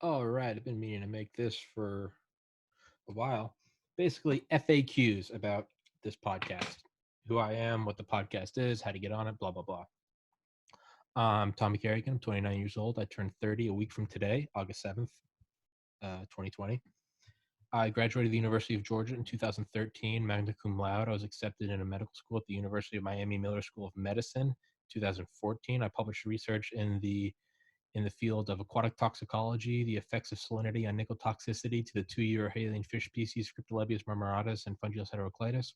All right, I've been meaning to make this for a while. Basically, FAQs about this podcast, who I am, what the podcast is, how to get on it, blah, blah, blah. I'm Tommy Kerrigan. I'm 29 years old. I turned 30 a week from today, August 7th, 2020. I graduated the University of Georgia in 2013, magna cum laude. I was accepted into medical school at the University of Miami Miller School of Medicine. 2014, I published research in the field of aquatic toxicology, the effects of salinity on nickel toxicity to the 2-Eurohalien fish species Cryptolebius marmoratus and Fungulus heteroclitus.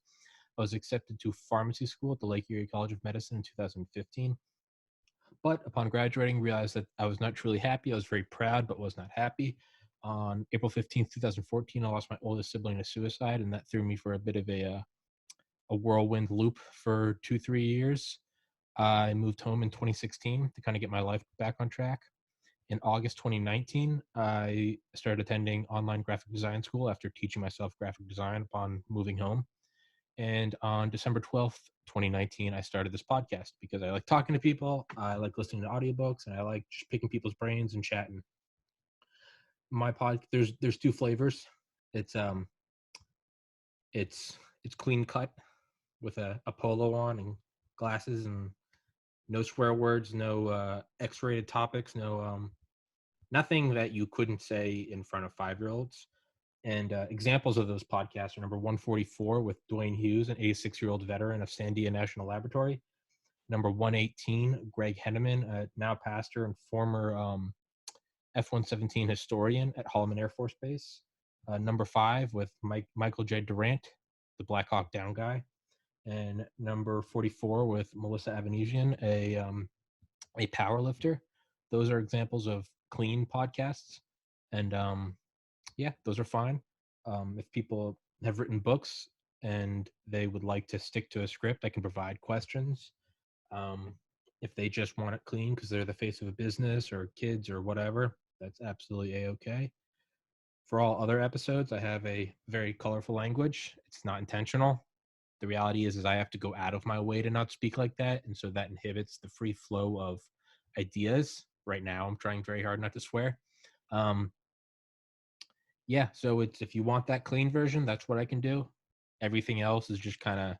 I was accepted to pharmacy school at the Lake Erie College of Medicine in 2015. But upon graduating, realized that I was not truly happy. I was very proud, but was not happy. On April 15th, 2014, I lost my oldest sibling to suicide, and that threw me for a bit of a whirlwind loop for 2-3 years. I moved home in 2016 to kind of get my life back on track. In August 2019, I started attending online graphic design school after teaching myself graphic design upon moving home. And on December 12th, 2019, I started this podcast because I like talking to people, I like listening to audiobooks, and I like just picking people's brains and chatting. My pod, there's two flavors. It's it's clean cut with a polo on and glasses and no swear words, no X-rated topics, no nothing that you couldn't say in front of 5-year-olds. And examples of those podcasts are number 144 with Dwayne Hughes, an 86-year-old veteran of Sandia National Laboratory. Number 118, Greg Henneman, now pastor and former F-117 historian at Holloman Air Force Base. Number 5 with Michael J. Durant, the Black Hawk Down guy. And number 44 with Melissa Avanesian, a power lifter. Those are examples of clean podcasts. And yeah, those are fine. If people have written books and they would like to stick to a script, I can provide questions. If they just want it clean because they're the face of a business or kids or whatever, that's absolutely a-okay. For all other episodes, I have a very colorful language. It's not intentional. The reality is I have to go out of my way to not speak like that, and so that inhibits the free flow of ideas. Right now, I'm trying very hard not to swear. Yeah, so it's if you want that clean version, that's what I can do. Everything else is just kind of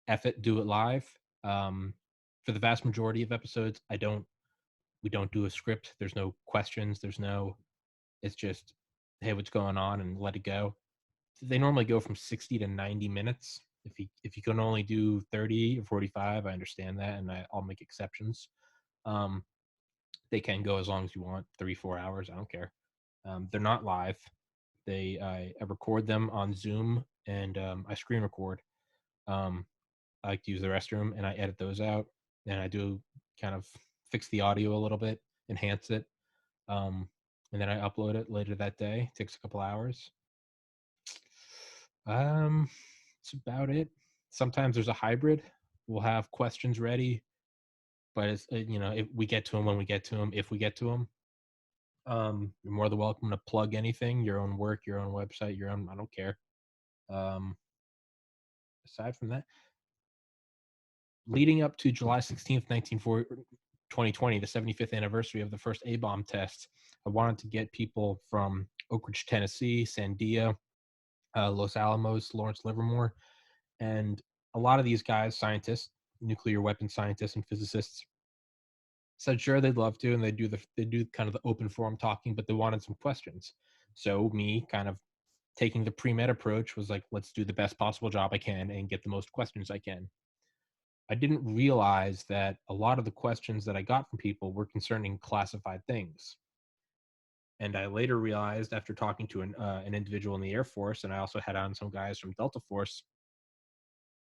F it, do it live. For the vast majority of episodes, we don't do a script. There's no questions. It's just, hey, what's going on, and let it go. They normally go from 60 to 90 minutes. If you can only do 30 or 45, I understand that, and I'll make exceptions. They can go as long as you want, 3-4 hours. I don't care. They're not live. I record them on Zoom, and I screen record. I like to use the restroom, and I edit those out, and I do kind of fix the audio a little bit, enhance it, and then I upload it later that day. It takes a couple hours. That's about it. Sometimes there's a hybrid. We'll have questions ready, but it's if we get to them when we get to them, if we get to them. You're more than welcome to plug anything, your own work, your own website, your own. I don't care. Aside from that, leading up to July 16th, 2020, the 75th anniversary of the first A-bomb test, I wanted to get people from Oak Ridge, Tennessee, Sandia, Los Alamos, Lawrence Livermore, and a lot of these guys, scientists, nuclear weapons scientists and physicists, said sure they'd love to, and they do kind of the open forum talking, but they wanted some questions. So me kind of taking the pre-med approach was like, let's do the best possible job I can and get the most questions I can. I didn't realize that a lot of the questions that I got from people were concerning classified things. And I later realized after talking to an individual in the Air Force, and I also had on some guys from Delta Force,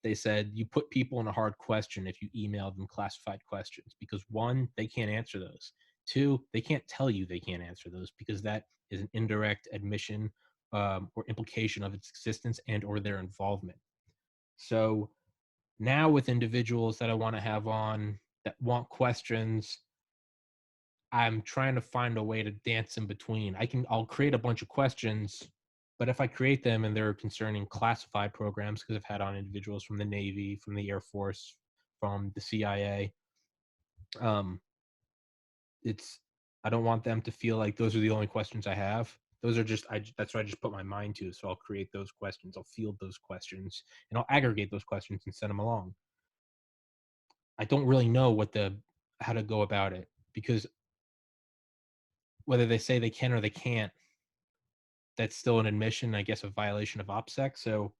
they said you put people in a hard question if you email them classified questions because 1, they can't answer those. 2, they can't tell you they can't answer those because that is an indirect admission or implication of its existence and or their involvement. So now with individuals that I want to have on that want questions, I'm trying to find a way to dance in between. I'll create a bunch of questions, but if I create them and they're concerning classified programs, because I've had on individuals from the Navy, from the Air Force, from the CIA, It's I don't want them to feel like those are the only questions I have. Those are just that's what I just put my mind to. So I'll create those questions, I'll field those questions, and I'll aggregate those questions and send them along. I don't really know how to go about it because whether they say they can or they can't, that's still an admission, I guess, a violation of OPSEC. So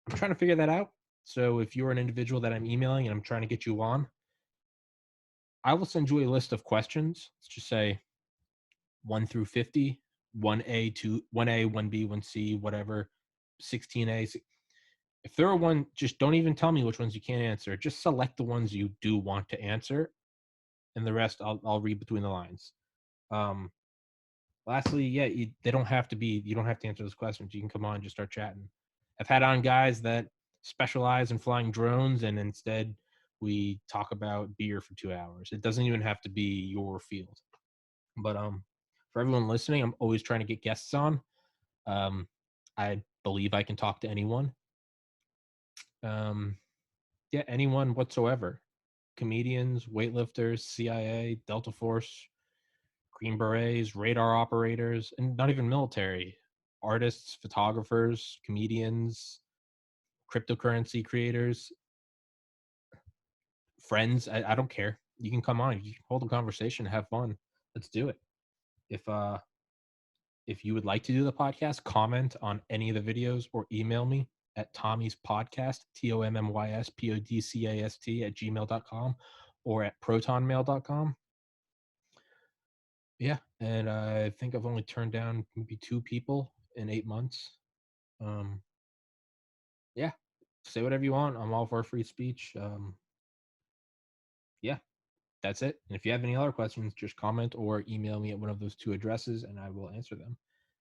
I'm trying to figure that out. So if you're an individual that I'm emailing and I'm trying to get you on, I will send you a list of questions. Let's just say 1 through 50, 1A, 2, 1A, 1B, 1C, whatever, 16A. If there are one, just don't even tell me which ones you can't answer. Just select the ones you do want to answer, and the rest I'll read between the lines. Lastly, yeah, they don't have to be. You don't have to answer those questions. You can come on, and just start chatting. I've had on guys that specialize in flying drones, and instead we talk about beer for 2 hours. It doesn't even have to be your field. But for everyone listening, I'm always trying to get guests on. I believe I can talk to anyone. Yeah, anyone whatsoever. Comedians, weightlifters, CIA, Delta Force, Green Berets, radar operators, and not even military. Artists, photographers, comedians, cryptocurrency creators, friends. I don't care. You can come on. You can hold a conversation, have fun. Let's do it. If uh if you would like to do the podcast, comment on any of the videos or email me at Tommy's Podcast, TOMMYSPODCAST at gmail.com or at protonmail.com. Yeah. And I think I've only turned down maybe 2 people in 8 months. Um, yeah. Say whatever you want. I'm all for free speech. Yeah, that's it. And if you have any other questions, just comment or email me at one of those 2 addresses and I will answer them.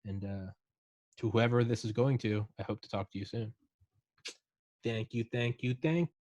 And to whoever this is going to, I hope to talk to you soon. Thank you, thank you, thank